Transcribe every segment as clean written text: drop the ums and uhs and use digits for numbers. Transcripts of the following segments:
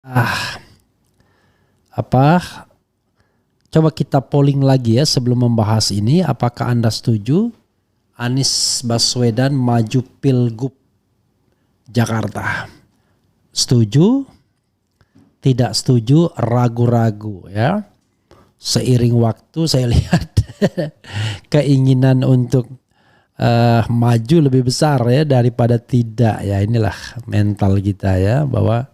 Ah, apa? Coba kita polling lagi ya sebelum membahas ini. Apakah Anda setuju Anies Baswedan maju Pilgub Jakarta? Setuju? Tidak setuju? Ragu-ragu ya. Seiring waktu saya lihat keinginan untuk maju lebih besar ya daripada tidak ya. Inilah mental kita ya, bahwa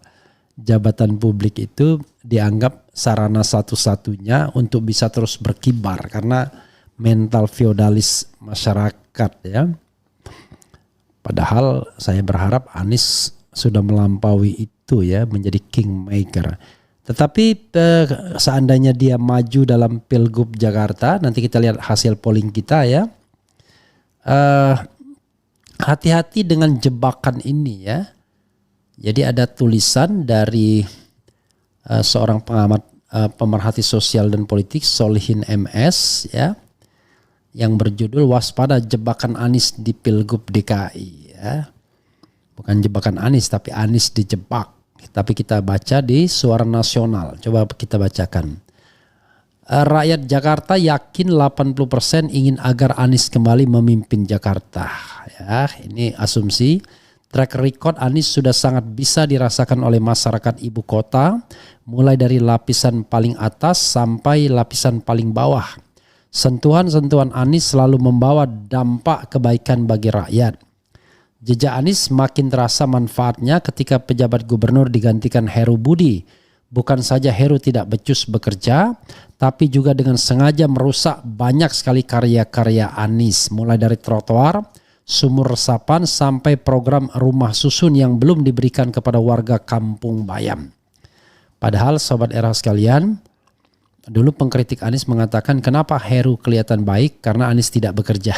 jabatan publik itu dianggap sarana satu-satunya untuk bisa terus berkibar karena mental feodalis masyarakat ya. Padahal saya berharap Anies sudah melampaui itu ya, menjadi kingmaker. Tetapi seandainya dia maju dalam Pilgub Jakarta, nanti kita lihat hasil polling kita ya. Hati-hati dengan jebakan ini ya. Jadi ada tulisan dari seorang pengamat pemerhati sosial dan politik, Solihin MS ya, yang berjudul waspada jebakan Anies di Pilgub DKI ya. Bukan jebakan Anies tapi Anies dijebak. Tapi kita baca di Suara Nasional. Coba kita bacakan. Rakyat Jakarta yakin 80% ingin agar Anies kembali memimpin Jakarta. Ya, ini asumsi. Track record Anies sudah sangat bisa dirasakan oleh masyarakat ibu kota, mulai dari lapisan paling atas sampai lapisan paling bawah. Sentuhan-sentuhan Anies selalu membawa dampak kebaikan bagi rakyat. Jejak Anies makin terasa manfaatnya ketika pejabat gubernur digantikan Heru Budi. Bukan saja Heru tidak becus bekerja, tapi juga dengan sengaja merusak banyak sekali karya-karya Anies, mulai dari trotoar, sumur resapan, sampai program rumah susun yang belum diberikan kepada warga Kampung Bayam. Padahal sobat era sekalian, dulu pengkritik Anies mengatakan kenapa Heru kelihatan baik karena Anies tidak bekerja.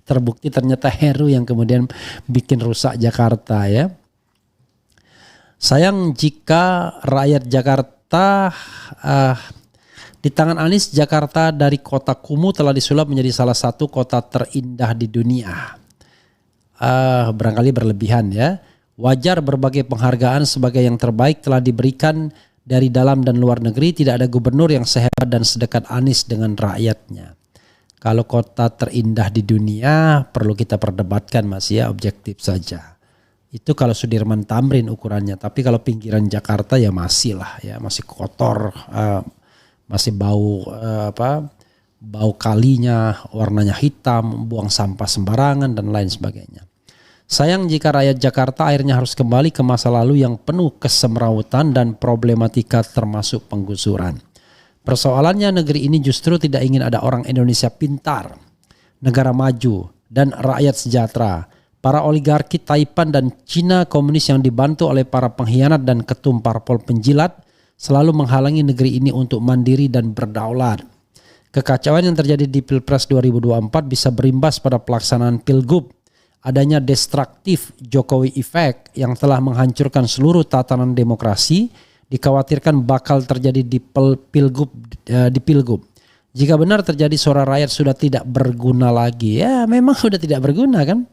Terbukti ternyata Heru yang kemudian bikin rusak Jakarta ya. Sayang jika rakyat Jakarta di tangan Anies, Jakarta dari kota kumuh telah disulap menjadi salah satu kota terindah di dunia. Barangkali berlebihan ya. Wajar berbagai penghargaan sebagai yang terbaik telah diberikan dari dalam dan luar negeri. Tidak ada gubernur yang sehebat dan sedekat Anies dengan rakyatnya. Kalau kota terindah di dunia perlu kita perdebatkan Mas ya, objektif saja. Itu kalau Sudirman Tamrin ukurannya. Tapi kalau pinggiran Jakarta ya masih lah ya, masih kotor. Masih bau bau kalinya warnanya hitam, buang sampah sembarangan dan lain sebagainya. Sayang jika rakyat Jakarta akhirnya harus kembali ke masa lalu yang penuh kesemrawutan dan problematika termasuk penggusuran. Persoalannya negeri ini justru tidak ingin ada orang Indonesia pintar, negara maju dan rakyat sejahtera. Para oligarki Taipan dan Cina komunis yang dibantu oleh para pengkhianat dan ketum parpol penjilat selalu menghalangi negeri ini untuk mandiri dan berdaulat. Kekacauan yang terjadi di Pilpres 2024 bisa berimbas pada pelaksanaan Pilgub. Adanya destruktif Jokowi Effect yang telah menghancurkan seluruh tatanan demokrasi dikhawatirkan bakal terjadi di Pilgub. Jika benar terjadi, suara rakyat sudah tidak berguna lagi. Ya memang sudah tidak berguna kan.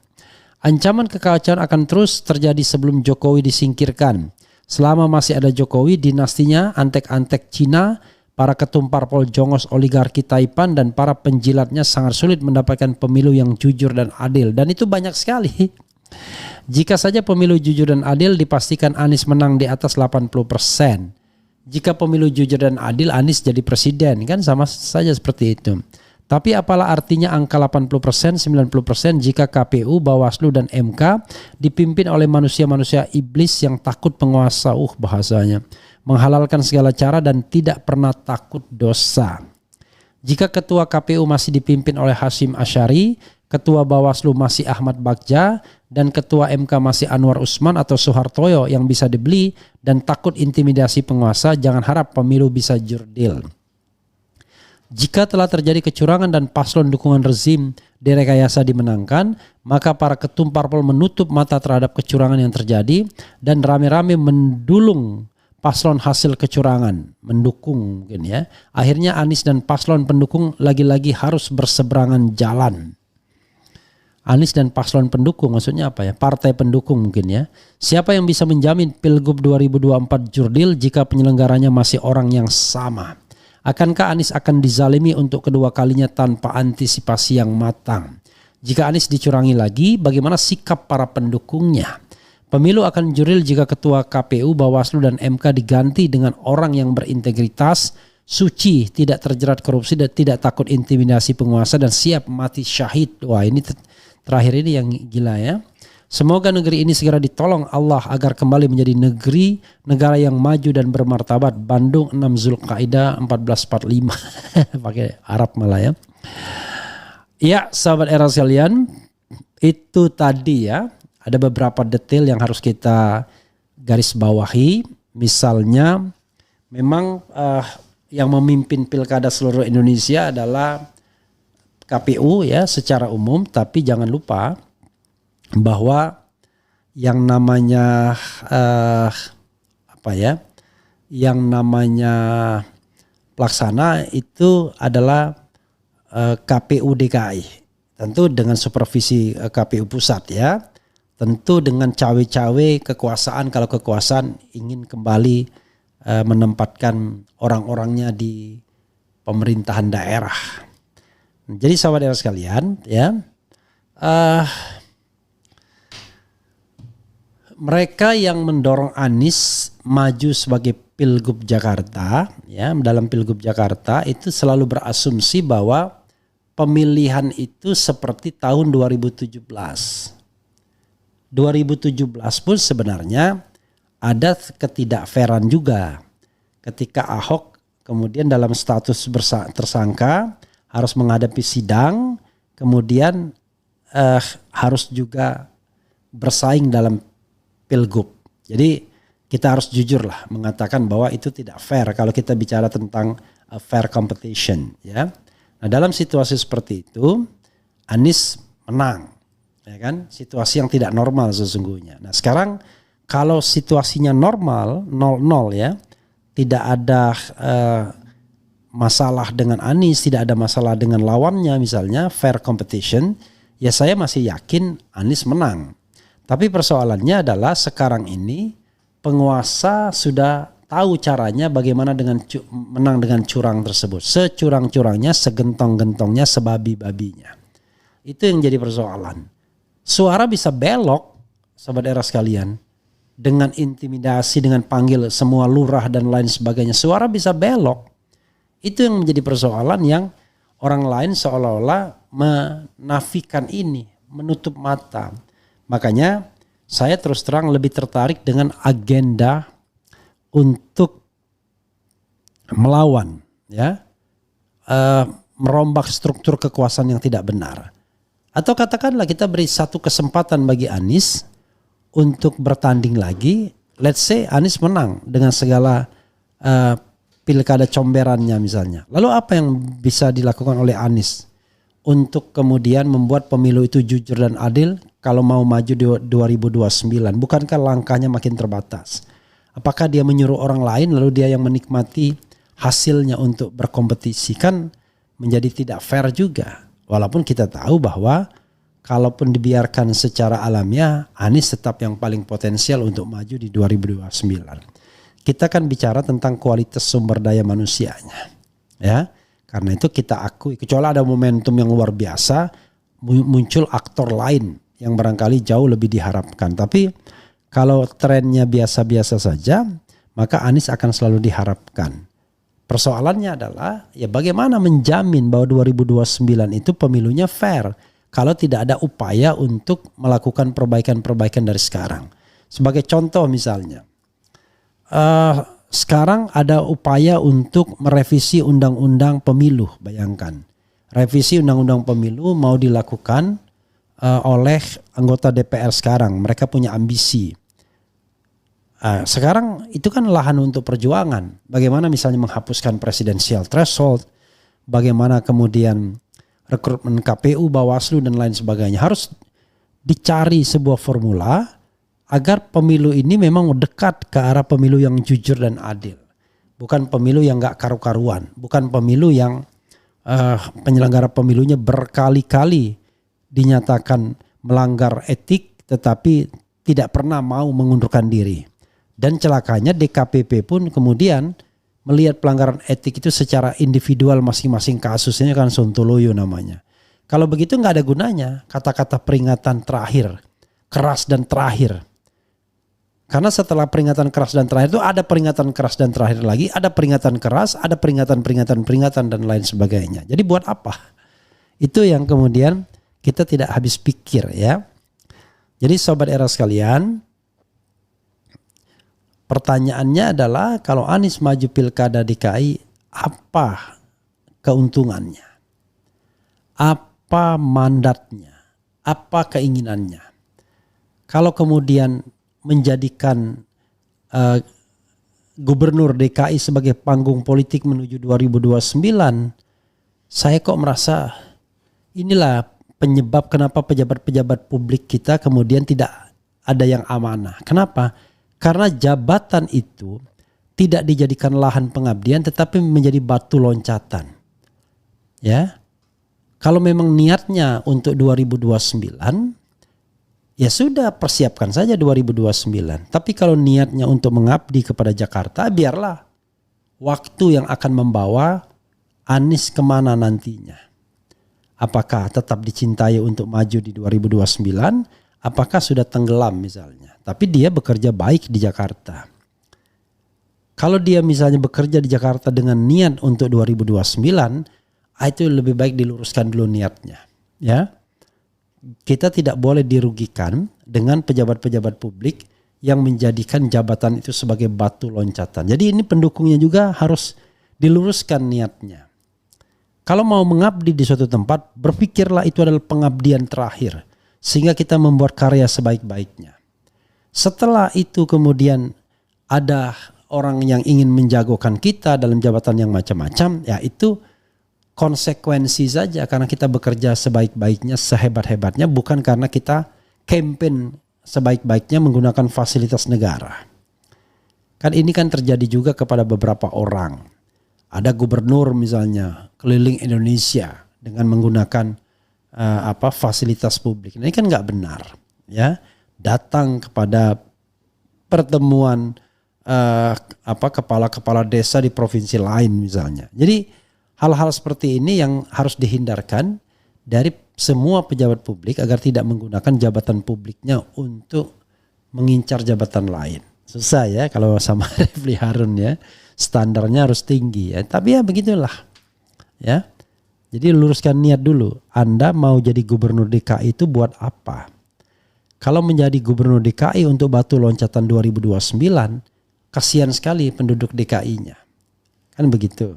Ancaman kekacauan akan terus terjadi sebelum Jokowi disingkirkan. Selama masih ada Jokowi, dinastinya antek-antek Cina, para ketum parpol jongos oligarki Taipan dan para penjilatnya sangat sulit mendapatkan pemilu yang jujur dan adil. Dan itu banyak sekali. Jika saja pemilu jujur dan adil, dipastikan Anies menang di atas 80%. Jika pemilu jujur dan adil, Anies jadi presiden, kan sama saja seperti itu. Tapi apalah artinya angka 80%, 90% jika KPU, Bawaslu dan MK dipimpin oleh manusia-manusia iblis yang takut penguasa, bahasanya, menghalalkan segala cara dan tidak pernah takut dosa. Jika ketua KPU masih dipimpin oleh Hasyim Asyari, ketua Bawaslu masih Ahmad Bagja, dan ketua MK masih Anwar Usman atau Soehartoyo yang bisa dibeli dan takut intimidasi penguasa, jangan harap pemilu bisa jurdil. Jika telah terjadi kecurangan dan paslon dukungan rezim direkayasa dimenangkan, maka para ketum parpol menutup mata terhadap kecurangan yang terjadi dan rame-rame mendulung paslon hasil kecurangan, mendukung mungkin ya. Akhirnya Anies dan paslon pendukung lagi-lagi harus berseberangan jalan. Anies dan paslon pendukung, maksudnya apa ya? Partai pendukung mungkin ya. Siapa yang bisa menjamin Pilgub 2024 jurdil jika penyelenggaranya masih orang yang sama? Akankah Anies akan dizalimi untuk kedua kalinya tanpa antisipasi yang matang? Jika Anies dicurangi lagi, bagaimana sikap para pendukungnya? Pemilu akan jurdil jika ketua KPU, Bawaslu dan MK diganti dengan orang yang berintegritas, suci, tidak terjerat korupsi dan tidak takut intimidasi penguasa dan siap mati syahid. Wah, ini terakhir ini yang gila ya. Semoga negeri ini segera ditolong Allah agar kembali menjadi negara yang maju dan bermartabat. Bandung 6 Zulkaidah 1445. Pakai Arab malah ya. Ya, sahabat era sekalian, itu tadi ya. Ada beberapa detail yang harus kita garis bawahi. Misalnya memang yang memimpin pilkada seluruh Indonesia adalah KPU ya secara umum, tapi jangan lupa bahwa yang namanya yang namanya pelaksana itu adalah KPU DKI, tentu dengan supervisi KPU pusat ya, tentu dengan cawe-cawe kekuasaan kalau kekuasaan ingin kembali menempatkan orang-orangnya di pemerintahan daerah. Jadi sahabat daerah sekalian ya, mereka yang mendorong Anies maju sebagai Pilgub Jakarta ya, dalam Pilgub Jakarta itu selalu berasumsi bahwa pemilihan itu seperti tahun 2017. 2017 pun sebenarnya ada ketidakfairan juga ketika Ahok kemudian dalam status tersangka harus menghadapi sidang, kemudian harus juga bersaing dalam Pilgub. Jadi kita harus jujur lah mengatakan bahwa itu tidak fair kalau kita bicara tentang fair competition ya. Nah, dalam situasi seperti itu Anies menang ya kan, situasi yang tidak normal sesungguhnya. Nah, sekarang kalau situasinya normal 0-0 ya, tidak ada masalah dengan Anies, tidak ada masalah dengan lawannya misalnya fair competition, ya saya masih yakin Anies menang. Tapi persoalannya adalah sekarang ini penguasa sudah tahu caranya bagaimana dengan menang dengan curang tersebut. Securang-curangnya, segentong-gentongnya, sebabi-babinya. Itu yang jadi persoalan. Suara bisa belok, sahabat era sekalian. Dengan intimidasi, dengan panggil semua lurah dan lain sebagainya. Suara bisa belok. Itu yang menjadi persoalan yang orang lain seolah-olah menafikan ini, menutup mata. Makanya saya terus terang lebih tertarik dengan agenda untuk melawan, ya, merombak struktur kekuasaan yang tidak benar. Atau katakanlah kita beri satu kesempatan bagi Anies untuk bertanding lagi. Let's say Anies menang dengan segala pilkada comberannya misalnya. Lalu apa yang bisa dilakukan oleh Anies untuk kemudian membuat pemilu itu jujur dan adil kalau mau maju di 2029? Bukankah langkahnya makin terbatas? Apakah dia menyuruh orang lain lalu dia yang menikmati hasilnya untuk berkompetisi? Kan menjadi tidak fair juga. Walaupun kita tahu bahwa kalaupun dibiarkan secara alamiah, Anies tetap yang paling potensial untuk maju di 2029. Kita kan bicara tentang kualitas sumber daya manusianya. Ya. Karena itu kita akui, kecuali ada momentum yang luar biasa, muncul aktor lain yang barangkali jauh lebih diharapkan. Tapi kalau trennya biasa-biasa saja, maka Anies akan selalu diharapkan. Persoalannya adalah ya bagaimana menjamin bahwa 2029 itu pemilunya fair kalau tidak ada upaya untuk melakukan perbaikan-perbaikan dari sekarang. Sebagai contoh misalnya, sekarang ada upaya untuk merevisi undang-undang pemilu, bayangkan. Revisi undang-undang pemilu mau dilakukan oleh anggota DPR sekarang, mereka punya ambisi. Sekarang itu kan lahan untuk perjuangan. Bagaimana misalnya menghapuskan presidensial threshold, bagaimana kemudian rekrutmen KPU, Bawaslu dan lain sebagainya. Harus dicari sebuah formula agar pemilu ini memang dekat ke arah pemilu yang jujur dan adil. Bukan pemilu yang gak karu-karuan. Bukan pemilu yang penyelenggara pemilunya berkali-kali dinyatakan melanggar etik tetapi tidak pernah mau mengundurkan diri. Dan celakanya DKPP pun kemudian melihat pelanggaran etik itu secara individual masing-masing kasusnya, kan sontoloyo namanya. Kalau begitu nggak ada gunanya kata-kata peringatan terakhir, keras dan terakhir. Karena setelah peringatan keras dan terakhir itu ada peringatan keras dan terakhir lagi, ada peringatan keras, ada peringatan dan lain sebagainya. Jadi buat apa? Itu yang kemudian kita tidak habis pikir ya. Jadi sobat era sekalian, pertanyaannya adalah kalau Anies maju pilkada DKI, apa keuntungannya? Apa mandatnya? Apa keinginannya? Kalau kemudian menjadikan gubernur DKI sebagai panggung politik menuju 2029, saya kok merasa inilah penyebab kenapa pejabat-pejabat publik kita kemudian tidak ada yang amanah. Kenapa? Karena jabatan itu tidak dijadikan lahan pengabdian tetapi menjadi batu loncatan. Ya. Kalau memang niatnya untuk 2029, ya sudah persiapkan saja 2029. Tapi kalau niatnya untuk mengabdi kepada Jakarta, biarlah waktu yang akan membawa Anies kemana nantinya. Apakah tetap dicintai untuk maju di 2029? Apakah sudah tenggelam misalnya? Tapi dia bekerja baik di Jakarta. Kalau dia misalnya bekerja di Jakarta dengan niat untuk 2029, itu lebih baik diluruskan dulu niatnya. Ya, kita tidak boleh dirugikan dengan pejabat-pejabat publik yang menjadikan jabatan itu sebagai batu loncatan. Jadi ini pendukungnya juga harus diluruskan niatnya. Kalau mau mengabdi di suatu tempat, berpikirlah itu adalah pengabdian terakhir. Sehingga kita membuat karya sebaik-baiknya. Setelah itu kemudian ada orang yang ingin menjagokan kita dalam jabatan yang macam-macam, ya itu konsekuensi saja karena kita bekerja sebaik-baiknya, sehebat-hebatnya, bukan karena kita campaign sebaik-baiknya menggunakan fasilitas negara. Kan ini kan terjadi juga kepada beberapa orang. Ada gubernur misalnya keliling Indonesia dengan menggunakan fasilitas publik. Ini kan nggak benar, ya. Datang kepada pertemuan kepala-kepala desa di provinsi lain misalnya. Jadi hal-hal seperti ini yang harus dihindarkan dari semua pejabat publik agar tidak menggunakan jabatan publiknya untuk mengincar jabatan lain. Susah ya kalau sama Refli Harun ya. Standarnya harus tinggi ya. Tapi ya begitulah. Ya. Jadi luruskan niat dulu. Anda mau jadi gubernur DKI itu buat apa? Kalau menjadi gubernur DKI untuk batu loncatan 2029, kasihan sekali penduduk DKI-nya. Kan begitu.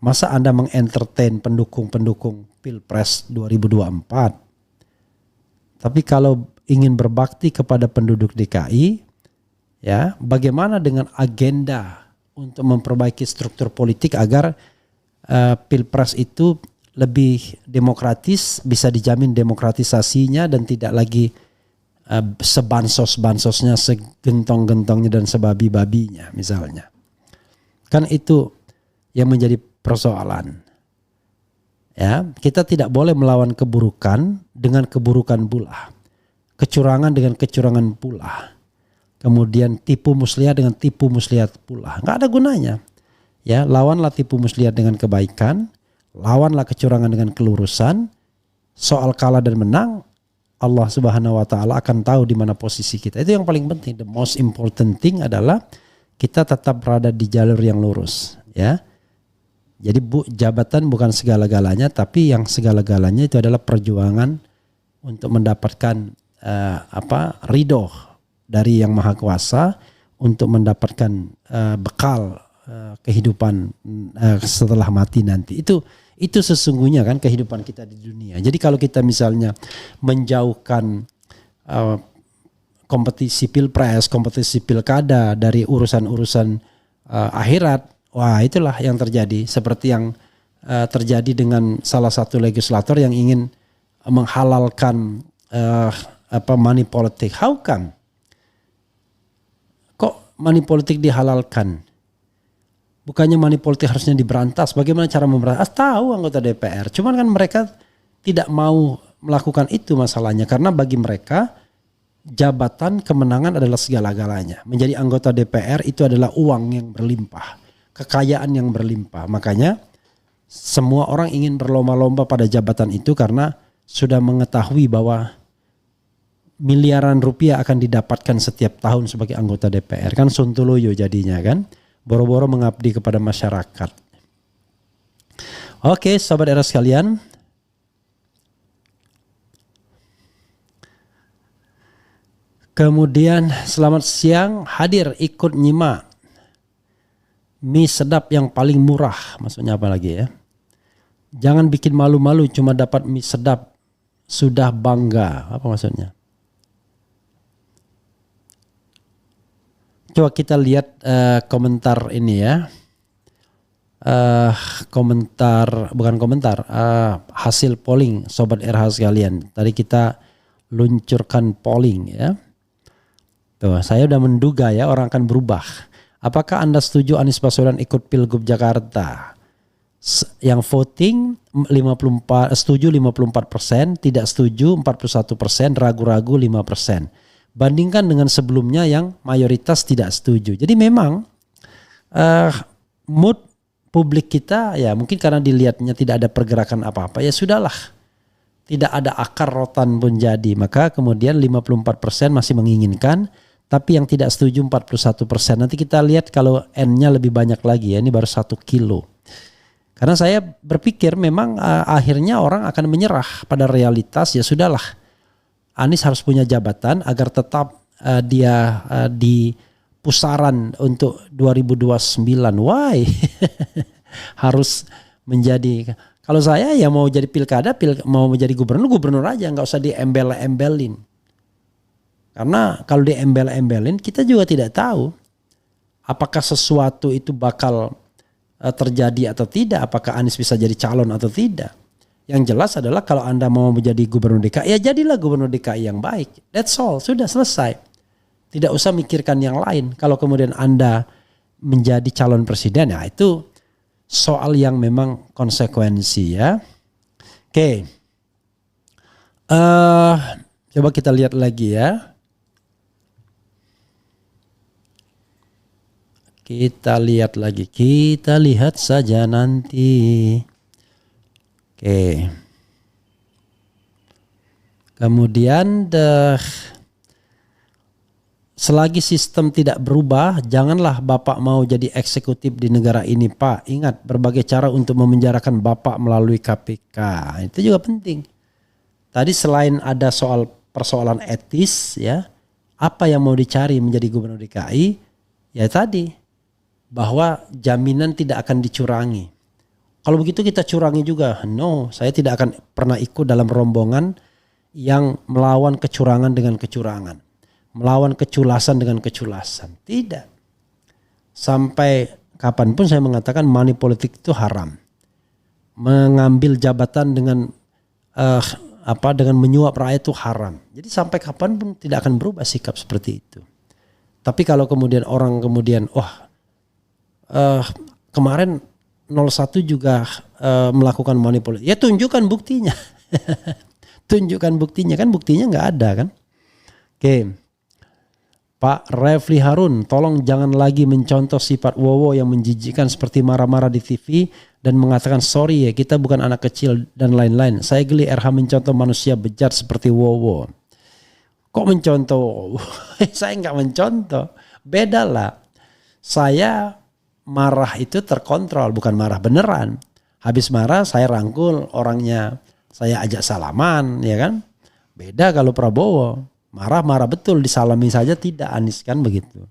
Masa Anda mengentertain pendukung-pendukung Pilpres 2024? Tapi kalau ingin berbakti kepada penduduk DKI, ya, bagaimana dengan agenda untuk memperbaiki struktur politik agar Pilpres itu lebih demokratis, bisa dijamin demokratisasinya dan tidak lagi sebansos-bansosnya, segentong-gentongnya dan sebabi-babinya misalnya. Kan itu yang menjadi persoalan. Ya, kita tidak boleh melawan keburukan dengan keburukan pula. Kecurangan dengan kecurangan pula. Kemudian tipu muslihat dengan tipu muslihat pula. Nggak ada gunanya. Ya, lawanlah tipu muslihat dengan kebaikan, lawanlah kecurangan dengan kelurusan. Soal kalah dan menang, Allah Subhanahu wa taala akan tahu di mana posisi kita. Itu yang paling penting. The most important thing adalah kita tetap berada di jalur yang lurus, ya. Jadi jabatan bukan segala-galanya, tapi yang segala-galanya itu adalah perjuangan untuk mendapatkan ridho dari Yang Maha Kuasa untuk mendapatkan bekal kehidupan setelah mati nanti. Itu sesungguhnya kan kehidupan kita di dunia. Jadi kalau kita misalnya menjauhkan kompetisi pilpres, kompetisi pilkada dari urusan-urusan akhirat, wah itulah yang terjadi. Seperti yang terjadi dengan salah satu legislator yang ingin menghalalkan money politik. How come? Kok money politik dihalalkan? Bukannya money politik harusnya diberantas. Bagaimana cara memberantas? Tahu anggota DPR. Cuman kan mereka tidak mau melakukan itu masalahnya. Karena bagi mereka jabatan kemenangan adalah segala-galanya. Menjadi anggota DPR itu adalah uang yang berlimpah, kekayaan yang berlimpah. Makanya semua orang ingin berlomba-lomba pada jabatan itu karena sudah mengetahui bahwa miliaran rupiah akan didapatkan setiap tahun sebagai anggota DPR. Kan sontoloyo jadinya kan. Boro-boro mengabdi kepada masyarakat. Oke, sobat era sekalian. Kemudian selamat siang, hadir ikut nyimak mie sedap yang paling murah. Maksudnya apa lagi ya? Jangan bikin malu-malu cuma dapat mie sedap sudah bangga. Apa maksudnya? Coba kita lihat komentar ini ya. Hasil polling sobat RH sekalian. Tadi kita luncurkan polling ya. Tuh, saya udah menduga ya orang akan berubah. Apakah Anda setuju Anies Baswedan ikut Pilgub Jakarta? Yang voting 54 setuju 54%, tidak setuju 41%, ragu-ragu 5%. Bandingkan dengan sebelumnya yang mayoritas tidak setuju. Jadi memang mood publik kita ya mungkin karena dilihatnya tidak ada pergerakan apa-apa ya sudahlah. Tidak ada akar rotan pun jadi. Maka kemudian 54% masih menginginkan, tapi yang tidak setuju 41%. Nanti kita lihat kalau N-nya lebih banyak lagi ya, ini baru 1 kilo. Karena saya berpikir memang akhirnya orang akan menyerah pada realitas ya sudahlah. Anies harus punya jabatan agar tetap dia di pusaran untuk 2029. Why? Harus menjadi, kalau saya ya mau jadi pilkada, mau menjadi gubernur aja, nggak usah diembel-embelin. Karena kalau diembel-embelin kita juga tidak tahu apakah sesuatu itu bakal terjadi atau tidak, apakah Anies bisa jadi calon atau tidak. Yang jelas adalah kalau Anda mau menjadi gubernur DKI, ya jadilah gubernur DKI yang baik. That's all, sudah selesai. Tidak usah mikirkan yang lain. Kalau kemudian Anda menjadi calon presiden, ya itu soal yang memang konsekuensi ya. Oke. Coba kita lihat lagi ya. Kita lihat saja nanti. Oke. Kemudian selagi sistem tidak berubah, janganlah Bapak mau jadi eksekutif di negara ini, Pak. Ingat, berbagai cara untuk memenjarakan Bapak melalui KPK. Itu juga penting. Tadi selain ada persoalan etis ya, apa yang mau dicari menjadi gubernur DKI? Ya tadi, bahwa jaminan tidak akan dicurangi. Kalau begitu kita curangi juga. No, saya tidak akan pernah ikut dalam rombongan yang melawan kecurangan dengan kecurangan. Melawan keculasan dengan keculasan. Tidak. Sampai kapanpun saya mengatakan money politik itu haram. Mengambil jabatan dengan dengan menyuap rakyat itu haram. Jadi sampai kapanpun tidak akan berubah sikap seperti itu. Tapi kalau kemudian orang kemarin 01 juga melakukan money politik. Ya tunjukkan buktinya. Tunjukkan buktinya, kan buktinya nggak ada kan. Oke. Pak Refli Harun, tolong jangan lagi mencontoh sifat Wowo yang menjijikkan seperti marah-marah di TV dan mengatakan sorry ya kita bukan anak kecil dan lain-lain. Saya geli RH mencontoh manusia bejat seperti Wowo. Kok mencontoh? Saya nggak mencontoh. Beda lah. Saya marah itu terkontrol, bukan marah beneran. Habis marah saya rangkul orangnya, saya ajak salaman, ya kan. Beda kalau Prabowo, marah-marah betul, disalami saja tidak, Anies kan begitu.